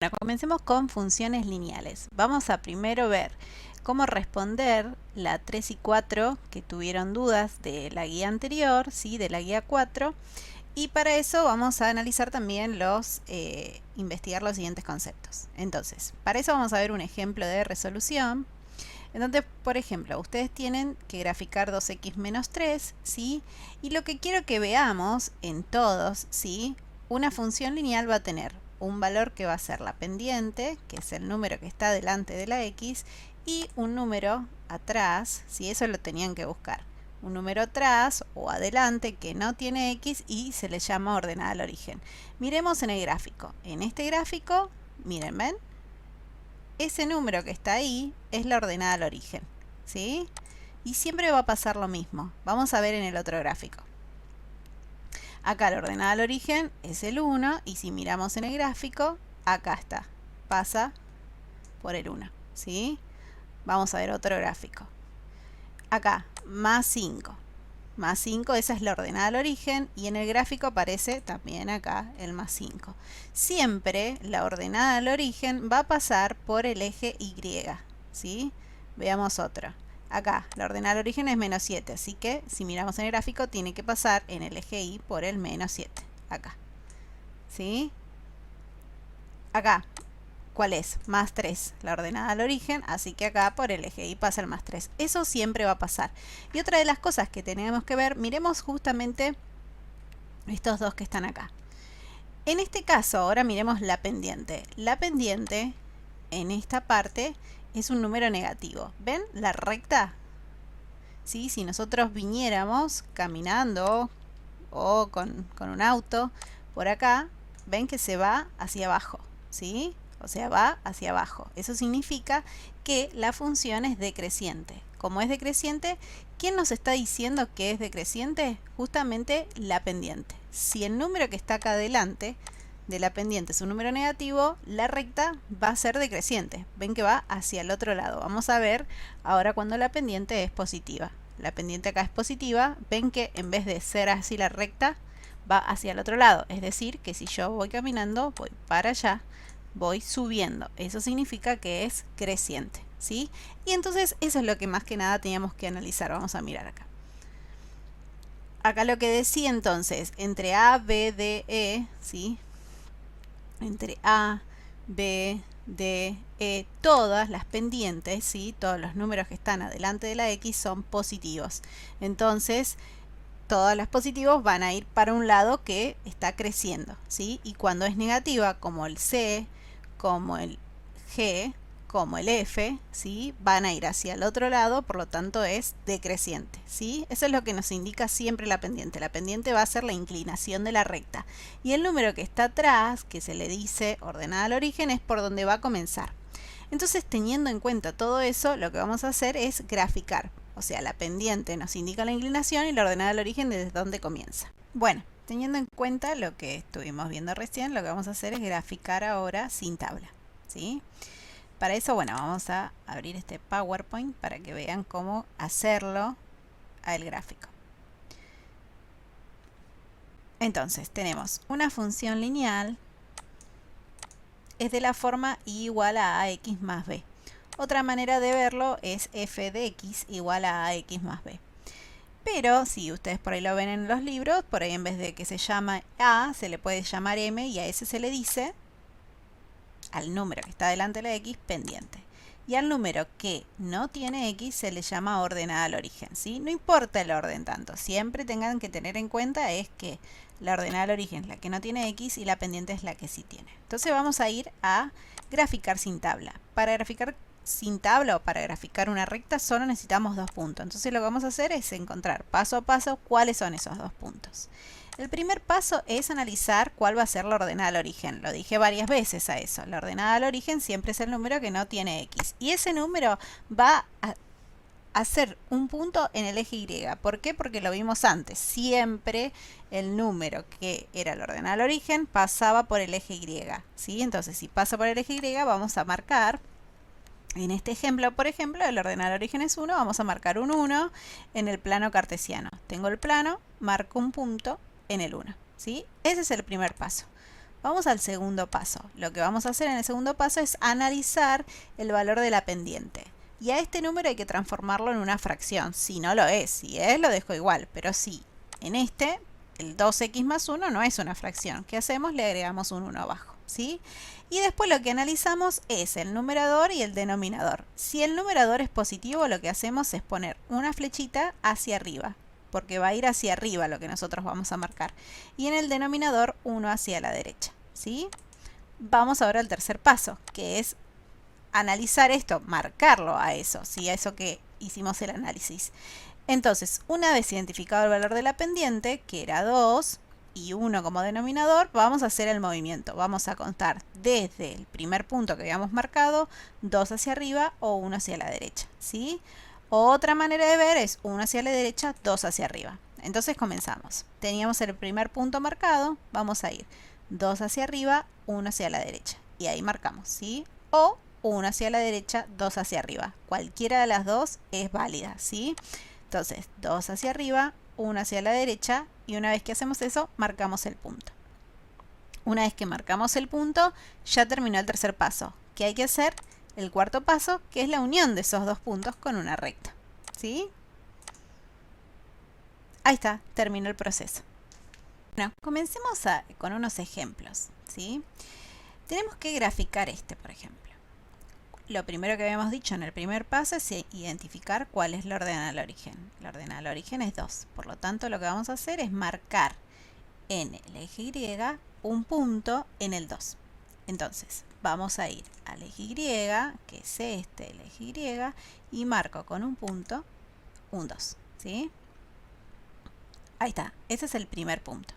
Bueno, comencemos con funciones lineales. Vamos a primero ver cómo responder la 3 y 4 que tuvieron dudas de la guía anterior, ¿sí? De la guía 4. Y para eso vamos a analizar también investigar los siguientes conceptos. Entonces, para eso vamos a ver un ejemplo de resolución. En donde, por ejemplo, ustedes tienen que graficar 2x menos 3, ¿sí? Y lo que quiero que veamos en todos, ¿sí? Una función lineal va a tener un valor que va a ser la pendiente, que es el número que está delante de la x, y un número atrás, ¿sí? Eso lo tenían que buscar. Un número atrás o adelante que no tiene x y se le llama ordenada al origen. Miremos en el gráfico. En este gráfico, miren, ¿ven? Ese número que está ahí es la ordenada al origen, ¿sí? Y siempre va a pasar lo mismo. Vamos a ver en el otro gráfico. Acá la ordenada al origen es el 1 y si miramos en el gráfico, acá está, pasa por el 1, ¿sí? Vamos a ver otro gráfico. Acá, más 5. Más 5, esa es la ordenada al origen y en el gráfico aparece también acá el más 5. Siempre la ordenada al origen va a pasar por el eje Y, ¿sí? Veamos otro. Acá, la ordenada al origen es menos 7, así que si miramos en el gráfico tiene que pasar en el eje Y por el menos 7, acá, ¿sí? Acá, ¿cuál es? Más 3, la ordenada al origen, así que acá por el eje Y pasa el más 3. Eso siempre va a pasar. Y otra de las cosas que tenemos que ver, miremos justamente estos dos que están acá. En este caso, ahora miremos la pendiente. La pendiente, en esta parte, es un número negativo. ¿Ven la recta? ¿Sí? Si nosotros viniéramos caminando o con un auto por acá, ven que se va hacia abajo, ¿sí? O sea, va hacia abajo. Eso significa que la función es decreciente. Como es decreciente, ¿quién nos está diciendo que es decreciente? Justamente la pendiente. Si el número que está acá adelante de la pendiente es un número negativo, la recta va a ser decreciente. Ven que va hacia el otro lado. Vamos a ver ahora cuando la pendiente es positiva. La pendiente acá es positiva. Ven que en vez de ser así la recta, va hacia el otro lado. Es decir, que si yo voy caminando, voy para allá, voy subiendo. Eso significa que es creciente, ¿sí? Y entonces eso es lo que más que nada teníamos que analizar. Vamos a mirar acá. Acá lo que decía entonces, entre A, B, D, E, ¿sí? Entre A, B, D, E, todas las pendientes, ¿sí? Todos los números que están adelante de la X son positivos. Entonces, todos los positivos van a ir para un lado que está creciendo, ¿sí? Y cuando es negativa, como el C, como el G, como el F, ¿sí? Van a ir hacia el otro lado, por lo tanto es decreciente, ¿sí? Eso es lo que nos indica siempre la pendiente. La pendiente va a ser la inclinación de la recta. Y el número que está atrás, que se le dice ordenada al origen, es por donde va a comenzar. Entonces, teniendo en cuenta todo eso, lo que vamos a hacer es graficar. O sea, la pendiente nos indica la inclinación y la ordenada al origen desde donde comienza. Bueno, teniendo en cuenta lo que estuvimos viendo recién, lo que vamos a hacer es graficar ahora sin tabla, ¿sí? Para eso, bueno, vamos a abrir este PowerPoint para que vean cómo hacerlo al gráfico. Entonces, tenemos una función lineal, es de la forma y igual a ax más b. Otra manera de verlo es f de x igual a ax más b. Pero si ustedes por ahí lo ven en los libros, por ahí en vez de que se llama a, se le puede llamar m y a ese se le dice al número que está delante de la x pendiente. Y al número que no tiene x se le llama ordenada al origen, ¿sí? No importa el orden tanto, siempre tengan que tener en cuenta es que la ordenada al origen es la que no tiene x y la pendiente es la que sí tiene. Entonces vamos a ir a graficar sin tabla. Para graficar sin tabla o para graficar una recta solo necesitamos dos puntos. Entonces lo que vamos a hacer es encontrar paso a paso cuáles son esos dos puntos. El primer paso es analizar cuál va a ser la ordenada al origen. Lo dije varias veces a eso. La ordenada al origen siempre es el número que no tiene x. Y ese número va a hacer un punto en el eje Y. ¿Por qué? Porque lo vimos antes. Siempre el número que era la ordenada al origen pasaba por el eje Y, ¿sí? Entonces, si pasa por el eje Y, vamos a marcar. En este ejemplo, por ejemplo, el ordenado al origen es 1, vamos a marcar un 1 en el plano cartesiano. Tengo el plano, marco un punto en el 1, ¿sí? Ese es el primer paso. Vamos al segundo paso. Lo que vamos a hacer en el segundo paso es analizar el valor de la pendiente. Y a este número hay que transformarlo en una fracción. Si no lo es, si es, lo dejo igual. Pero sí, en este, el 2x más 1 no es una fracción. ¿Qué hacemos? Le agregamos un 1 abajo, ¿sí? Y después lo que analizamos es el numerador y el denominador. Si el numerador es positivo, lo que hacemos es poner una flechita hacia arriba, porque va a ir hacia arriba lo que nosotros vamos a marcar. Y en el denominador, 1 hacia la derecha, ¿sí? Vamos ahora al tercer paso, que es analizar esto, marcarlo a eso, ¿sí? A eso que hicimos el análisis. Entonces, una vez identificado el valor de la pendiente, que era 2, y 1 como denominador, vamos a hacer el movimiento. Vamos a contar desde el primer punto que habíamos marcado, 2 hacia arriba o 1 hacia la derecha, ¿sí? Otra manera de ver es 1 hacia la derecha, 2 hacia arriba. Entonces comenzamos. Teníamos el primer punto marcado, vamos a ir 2 hacia arriba, 1 hacia la derecha. Y ahí marcamos, ¿sí? O 1 hacia la derecha, 2 hacia arriba. Cualquiera de las dos es válida, ¿sí? Entonces, 2 hacia arriba, 1 hacia la derecha, y una vez que hacemos eso, marcamos el punto. Una vez que marcamos el punto, ya terminó el tercer paso. ¿Qué hay que hacer? El cuarto paso, que es la unión de esos dos puntos con una recta, ¿sí? Ahí está, terminó el proceso. Bueno, comencemos con unos ejemplos, ¿sí? Tenemos que graficar este, por ejemplo. Lo primero que habíamos dicho en el primer paso es identificar cuál es la ordenada al origen. La ordenada al origen es 2. Por lo tanto, lo que vamos a hacer es marcar en el eje Y un punto en el 2. Entonces, vamos a ir al eje Y, que es este, el eje Y, y marco con un punto un 2, ¿sí? Ahí está, ese es el primer punto.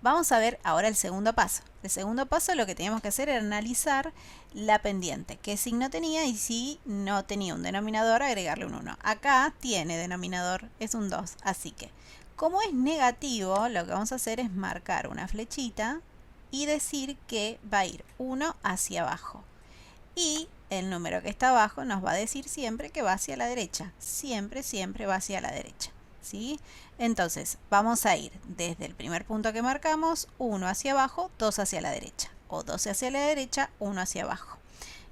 Vamos a ver ahora el segundo paso. El segundo paso lo que teníamos que hacer era analizar la pendiente, qué signo tenía y si no tenía un denominador, agregarle un 1. Acá tiene denominador, es un 2, así que como es negativo, lo que vamos a hacer es marcar una flechita y decir que va a ir 1 hacia abajo. Y el número que está abajo nos va a decir siempre que va hacia la derecha. Siempre, siempre va hacia la derecha, ¿sí? Entonces, vamos a ir desde el primer punto que marcamos, 1 hacia abajo, 2 hacia la derecha. O 2 hacia la derecha, 1 hacia abajo.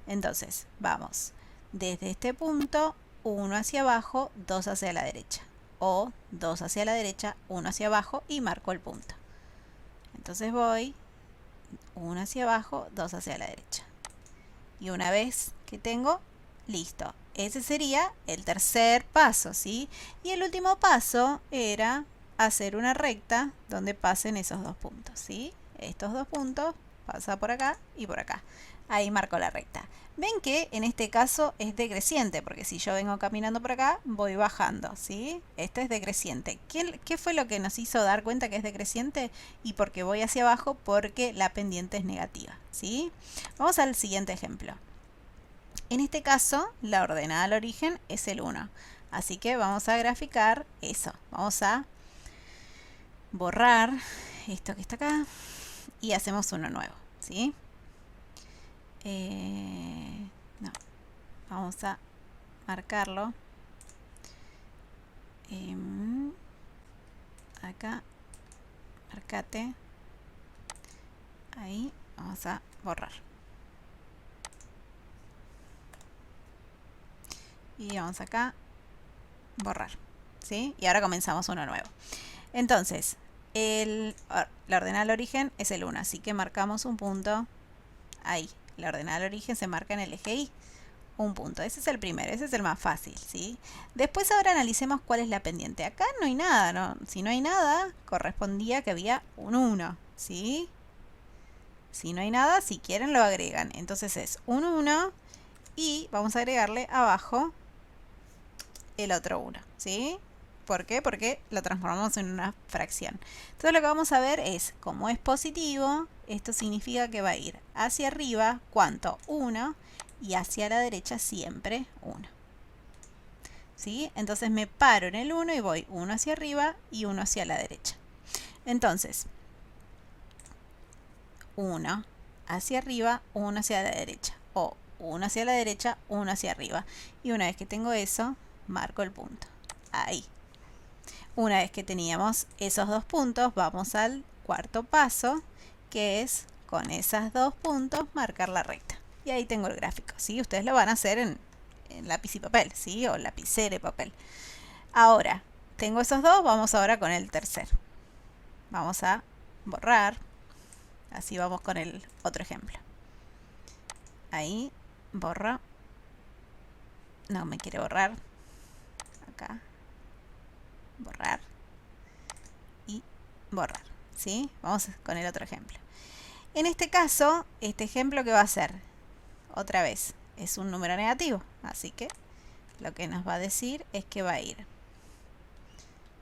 Entonces, vamos desde este punto, 1 hacia abajo, 2 hacia la derecha. O 2 hacia la derecha, 1 hacia abajo y marco el punto. Entonces voy 1 hacia abajo, 2 hacia la derecha. Y una vez que tengo, listo. Ese sería el tercer paso, ¿sí? Y el último paso era hacer una recta donde pasen esos dos puntos, ¿sí? Estos dos puntos pasa por acá y por acá. Ahí marco la recta. Ven que en este caso es decreciente, porque si yo vengo caminando por acá, voy bajando, ¿sí? Este es decreciente. ¿Qué fue lo que nos hizo dar cuenta que es decreciente? Y porque voy hacia abajo, porque la pendiente es negativa, ¿sí? Vamos al siguiente ejemplo. En este caso, la ordenada al origen es el 1. Así que vamos a graficar eso. Vamos a borrar esto que está acá y hacemos uno nuevo, ¿sí? No, vamos a marcarlo. Acá, marcate. Ahí, vamos a borrar. Y vamos acá, borrar, ¿sí? Y ahora comenzamos uno nuevo. Entonces, la ordenada al origen es el 1, así que marcamos un punto ahí. La ordenada al origen se marca en el eje Y, un punto. Ese es el primero, ese es el más fácil, ¿sí? Después ahora analicemos cuál es la pendiente. Acá no hay nada, ¿no? Si no hay nada, correspondía que había un 1, ¿sí? Si no hay nada, si quieren lo agregan. Entonces es un 1 y vamos a agregarle abajo el otro 1, ¿sí? ¿Por qué? Porque lo transformamos en una fracción. Entonces lo que vamos a ver es, como es positivo, esto significa que va a ir hacia arriba, ¿cuánto? 1, y hacia la derecha siempre 1. ¿Sí? Entonces me paro en el 1 y voy 1 hacia arriba y 1 hacia la derecha. Entonces, 1 hacia arriba, 1 hacia la derecha. O 1 hacia la derecha, 1 hacia arriba. Y una vez que tengo eso, marco el punto. Ahí. Una vez que teníamos esos dos puntos, vamos al cuarto paso, que es con esos 2 puntos marcar la recta. Y ahí tengo el gráfico, ¿sí? Ustedes lo van a hacer en lápiz y papel, ¿sí? O lapicera y papel. Ahora, tengo esos dos, vamos ahora con el tercero. Vamos a borrar. Así vamos con el otro ejemplo. Ahí, borro. No me quiere borrar. Acá. Borrar. Y borrar. ¿Sí? Vamos con el otro ejemplo. En este caso, este ejemplo, ¿qué va a ser? Otra vez, es un número negativo. Así que lo que nos va a decir es que va a ir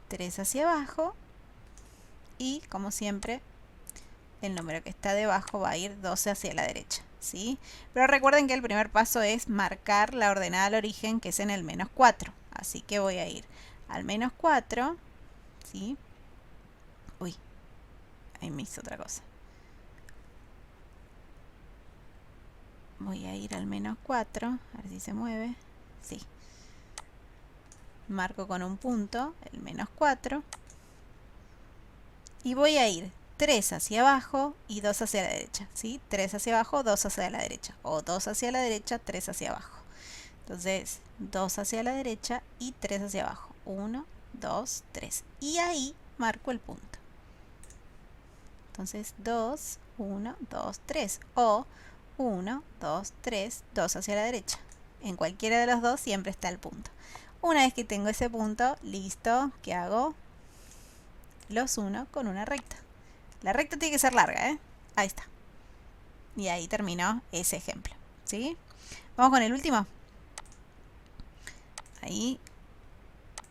3 hacia abajo. Y, como siempre, el número que está debajo va a ir 12 hacia la derecha, ¿sí? Pero recuerden que el primer paso es marcar la ordenada al origen, que es en el menos 4. Así que voy a ir al menos 4, ¿sí? Uy, ahí me hizo otra cosa. Voy a ir al menos 4, a ver si se mueve. Sí. Marco con un punto el menos 4. Y voy a ir 3 hacia abajo y 2 hacia la derecha, ¿sí? 3 hacia abajo, 2 hacia la derecha. O 2 hacia la derecha, 3 hacia abajo. Entonces, 2 hacia la derecha y 3 hacia abajo. 1, 2, 3. Y ahí marco el punto. Entonces, 2, 1, 2, 3. O 1, 2, 3, 2 hacia la derecha. En cualquiera de los dos siempre está el punto. Una vez que tengo ese punto, listo, ¿qué hago? Los uno con una recta. La recta tiene que ser larga, ¿eh? Ahí está. Y ahí terminó ese ejemplo, ¿sí? Vamos con el último. Ahí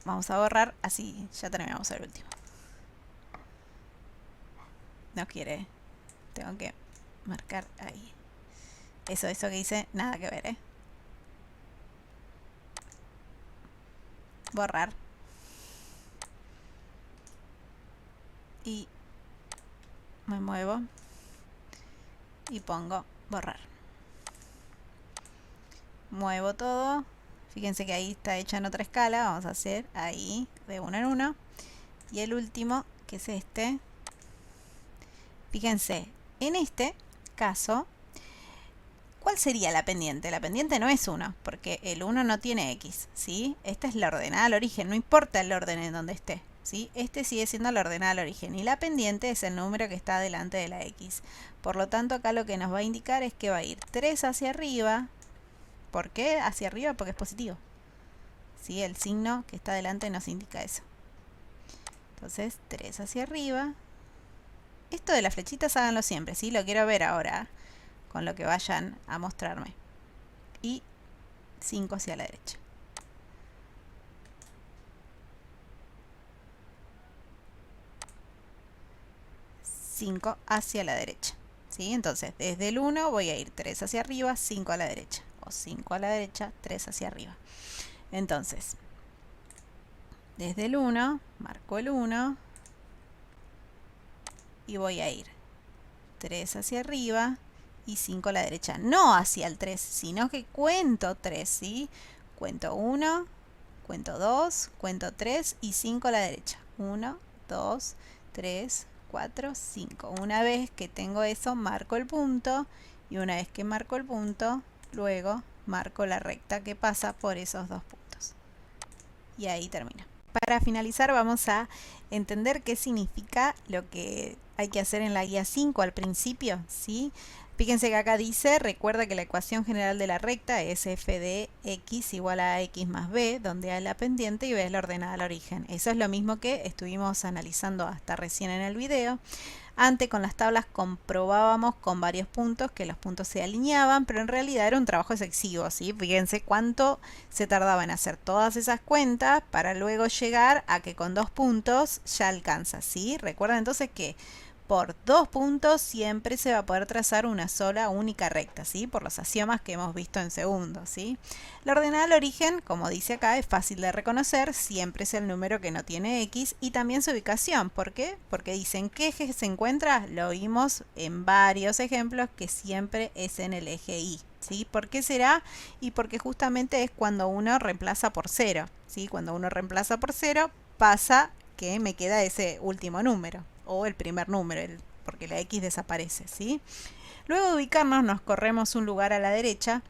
vamos a borrar, así ya terminamos el último. No quiere. Tengo que marcar ahí. Eso que hice, nada que ver, ¿eh? Borrar. Y me muevo y pongo borrar. Muevo todo. Fíjense que ahí está hecha en otra escala. Vamos a hacer ahí de uno en uno. Y el último, que es este. Fíjense, en este caso, ¿cuál sería la pendiente? La pendiente no es 1, porque el 1 no tiene x, ¿sí? Esta es la ordenada al origen, no importa el orden en donde esté, ¿sí? Este sigue siendo la ordenada al origen y la pendiente es el número que está delante de la x. Por lo tanto, acá lo que nos va a indicar es que va a ir 3 hacia arriba. ¿Por qué hacia arriba? Porque es positivo, ¿sí? El signo que está delante nos indica eso. Entonces, 3 hacia arriba. Esto de las flechitas háganlo siempre, ¿sí? Lo quiero ver ahora con lo que vayan a mostrarme. Y 5 hacia la derecha. Cinco hacia la derecha, ¿sí? Entonces, desde el 1 voy a ir 3 hacia arriba, 5 a la derecha. O 5 a la derecha, 3 hacia arriba. Entonces, desde el 1, marco el 1. Y voy a ir 3 hacia arriba y 5 a la derecha. No hacia el 3, sino que cuento 3, ¿sí? Cuento 1, cuento 2, cuento 3 y 5 a la derecha. 1, 2, 3, 4, 5. Una vez que tengo eso, marco el punto. Y una vez que marco el punto, luego marco la recta que pasa por esos dos puntos. Y ahí termina. Para finalizar vamos a entender qué significa lo que hay que hacer en la guía 5 al principio, ¿sí? Fíjense que acá dice, recuerda que la ecuación general de la recta es f de x igual a x más b, donde a es la pendiente y b es la ordenada al origen. Eso es lo mismo que estuvimos analizando hasta recién en el video. Antes con las tablas comprobábamos con varios puntos que los puntos se alineaban, pero en realidad era un trabajo excesivo, ¿sí? Fíjense cuánto se tardaba en hacer todas esas cuentas para luego llegar a que con 2 puntos ya alcanza, ¿sí? Recuerden entonces que por 2 puntos siempre se va a poder trazar una sola única recta, ¿sí? Por los axiomas que hemos visto en segundo, ¿sí? La ordenada al origen, como dice acá, es fácil de reconocer, siempre es el número que no tiene x y también su ubicación. ¿Por qué? Porque dicen qué eje se encuentra, lo vimos en varios ejemplos que siempre es en el eje y, ¿sí? ¿Por qué será? Y porque justamente es cuando uno reemplaza por 0, ¿sí? Cuando uno reemplaza por 0 pasa que me queda ese último número. O el primer número, porque la X desaparece, ¿sí? Luego de ubicarnos, nos corremos un lugar a la derecha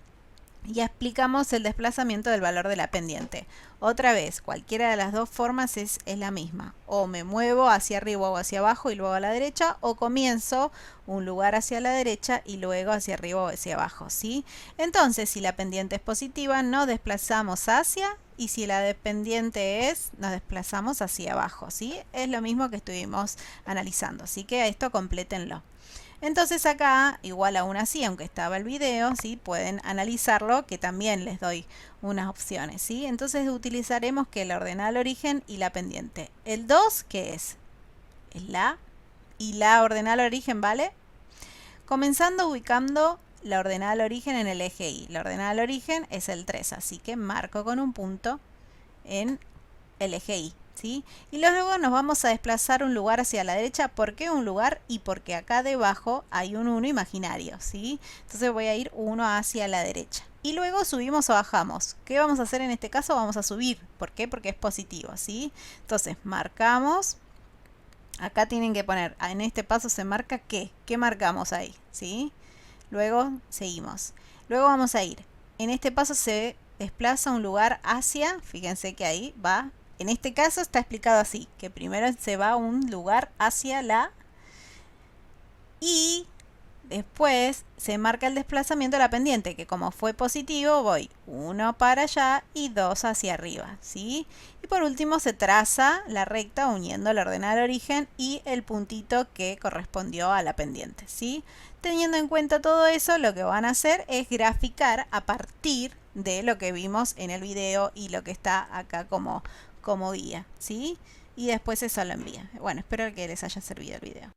y explicamos el desplazamiento del valor de la pendiente. Otra vez, cualquiera de las dos formas es la misma. O me muevo hacia arriba o hacia abajo y luego a la derecha, o comienzo un lugar hacia la derecha y luego hacia arriba o hacia abajo, ¿sí? Entonces, si la pendiente es positiva, nos desplazamos hacia, y si la pendiente nos desplazamos hacia abajo, ¿sí? Es lo mismo que estuvimos analizando, así que esto complétenlo. Entonces acá, igual aún así, aunque estaba el video, ¿sí? Pueden analizarlo, que también les doy unas opciones, ¿sí? Entonces utilizaremos que la ordenada al origen y la pendiente. El 2, ¿qué es? Es la, y la ordenada al origen, ¿vale? Comenzando ubicando la ordenada al origen en el eje Y. La ordenada al origen es el 3, así que marco con un punto en el eje Y. ¿Sí? Y luego nos vamos a desplazar un lugar hacia la derecha. ¿Por qué un lugar? Y porque acá debajo hay un 1 imaginario, ¿sí? Entonces voy a ir 1 hacia la derecha. Y luego subimos o bajamos. ¿Qué vamos a hacer en este caso? Vamos a subir. ¿Por qué? Porque es positivo, ¿sí? Entonces marcamos. Acá tienen que poner, en este paso se marca ¿qué? ¿Qué marcamos ahí? ¿Sí? Luego seguimos. Luego vamos a ir. En este paso se desplaza un lugar hacia, fíjense que ahí va. En este caso está explicado así, que primero se va un lugar hacia la y después se marca el desplazamiento de la pendiente, que como fue positivo voy 1 para allá y 2 hacia arriba, ¿sí? Y por último se traza la recta uniendo la ordenada al origen y el puntito que correspondió a la pendiente, ¿sí? Teniendo en cuenta todo eso, lo que van a hacer es graficar a partir de lo que vimos en el video y lo que está acá como guía, ¿sí? Y después eso lo envía. Bueno, espero que les haya servido el video.